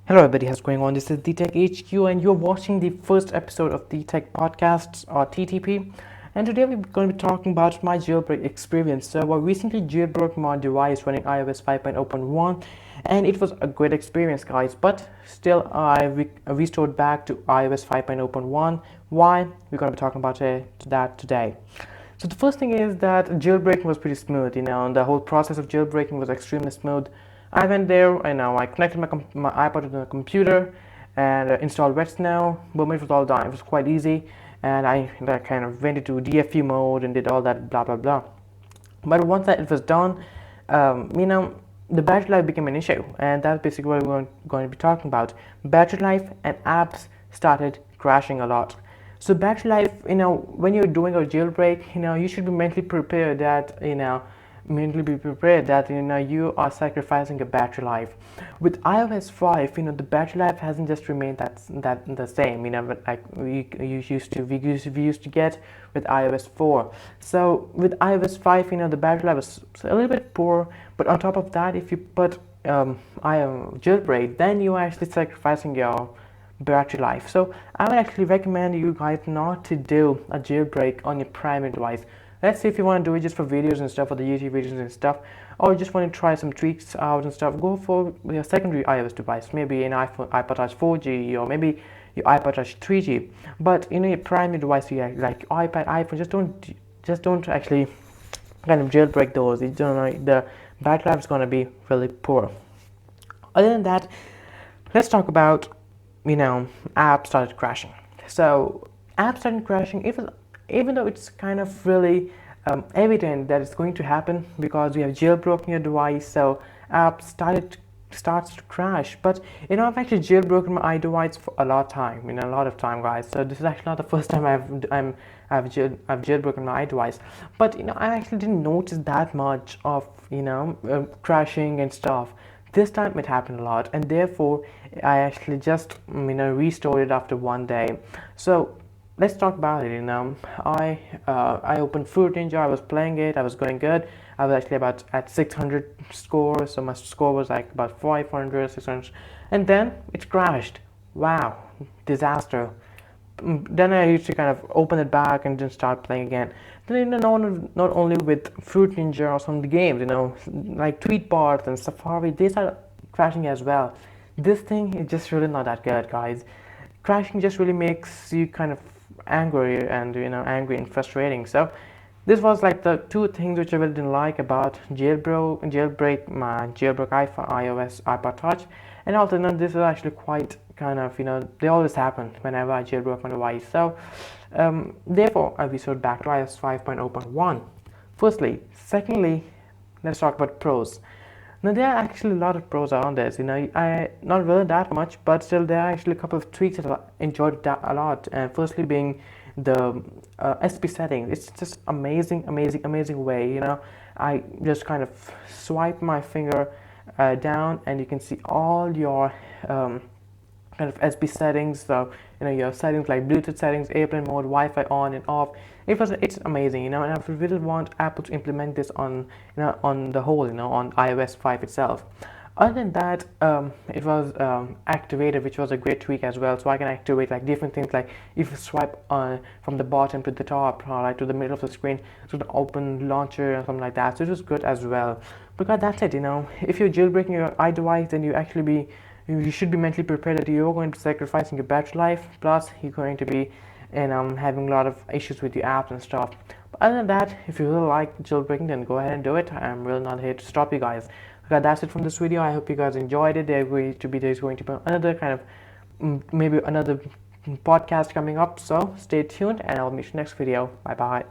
Hello everybody, how's going on? This is The Tech HQ and you're watching the first episode of The Tech Podcasts or TTP. And today we're going to be talking about my jailbreak experience. So I recently jailbroke my device running iOS 5.0.1 and it was a great experience, guys. But still I restored back to iOS 5.0.1. Why? We're going to be talking about that today. So the first thing is that jailbreaking was pretty smooth, and the whole process of jailbreaking was extremely smooth. I went there and now I connected my iPod to the computer and installed Wet Snow. Boom, it was all done. It was quite easy, and I kind of went into DFU mode and did all that blah blah blah. But once it was done, the battery life became an issue, and that's basically what we're going to be talking about. Battery life and apps started crashing a lot. So battery life, when you're doing a jailbreak, you should be mentally prepared that, you are sacrificing your battery life. With iOS 5, the battery life hasn't just remained that the same, like we used to get with iOS 4. So with iOS 5, the battery life was a little bit poor, but on top of that, if you put jailbreak, then you are actually sacrificing your battery life. So I would actually recommend you guys not to do a jailbreak on your primary device. Let's say if you want to do it just for videos and stuff, for the YouTube videos and stuff, or you just want to try some tweaks out and stuff, go for your secondary iOS device, maybe an iPod Touch 4G or maybe your iPod Touch 3G. But your primary device, like iPad, iPhone, just don't actually kind of jailbreak those. The battery life is going to be really poor. Other than that, let's talk about apps started crashing. So apps started crashing, even though it's kind of really evident that it's going to happen because you have jailbroken your device, so apps starts to crash. But I've actually jailbroken my iDevice for a lot of time, guys. So this is actually not the first time I've jailbroken my iDevice. But I actually didn't notice that much of crashing and stuff. This time it happened a lot, and therefore I actually just restored it after one day. So let's talk about it. I opened Fruit Ninja. I was playing it. I was going good. I was actually about at 600 score, so my score was like about 500, 600, and then it crashed. Wow, disaster. Then I used to kind of open it back and then start playing again. Then not only with Fruit Ninja or some of the games, like Tweetbot and Safari, they start crashing as well. This thing is just really not that good, guys. Crashing just really makes you kind of angry and frustrating. So this was like the two things which I really didn't like about jailbreak my jailbroke iPhone, iOS, iPod Touch. And also, this is actually quite kind of, they always happen whenever I jailbroke my device. So therefore I restored back to iOS 5.0.1. Firstly. Secondly, let's talk about pros. Now there are actually a lot of pros around this. I not really that much, but still there are actually a couple of tweaks that I enjoyed a lot. Firstly being the SP settings. It's just amazing way. I just kind of swipe my finger down, and you can see all your kind of SP settings. So your settings like Bluetooth settings, airplane mode, Wi-Fi on and off. It's amazing, and I really want Apple to implement this on on the whole, on iOS 5 itself. Other than that, it was activated, which was a great tweak as well. So I can activate like different things, like if you swipe from the bottom to the top, or like to the middle of the screen, to the open launcher or something like that. So it was good as well. Because that's it, if you're jailbreaking your iDevice, then you should be mentally prepared that you're going to be sacrificing your battery life, plus you're going to be having a lot of issues with your apps and stuff. But other than that, if you really like jailbreaking, then go ahead and do it. I'm really not here to stop you guys. Okay, that's it from this video. I hope you guys enjoyed it. There's going to be another kind of maybe another podcast coming up, so stay tuned and I'll meet you next video. Bye bye.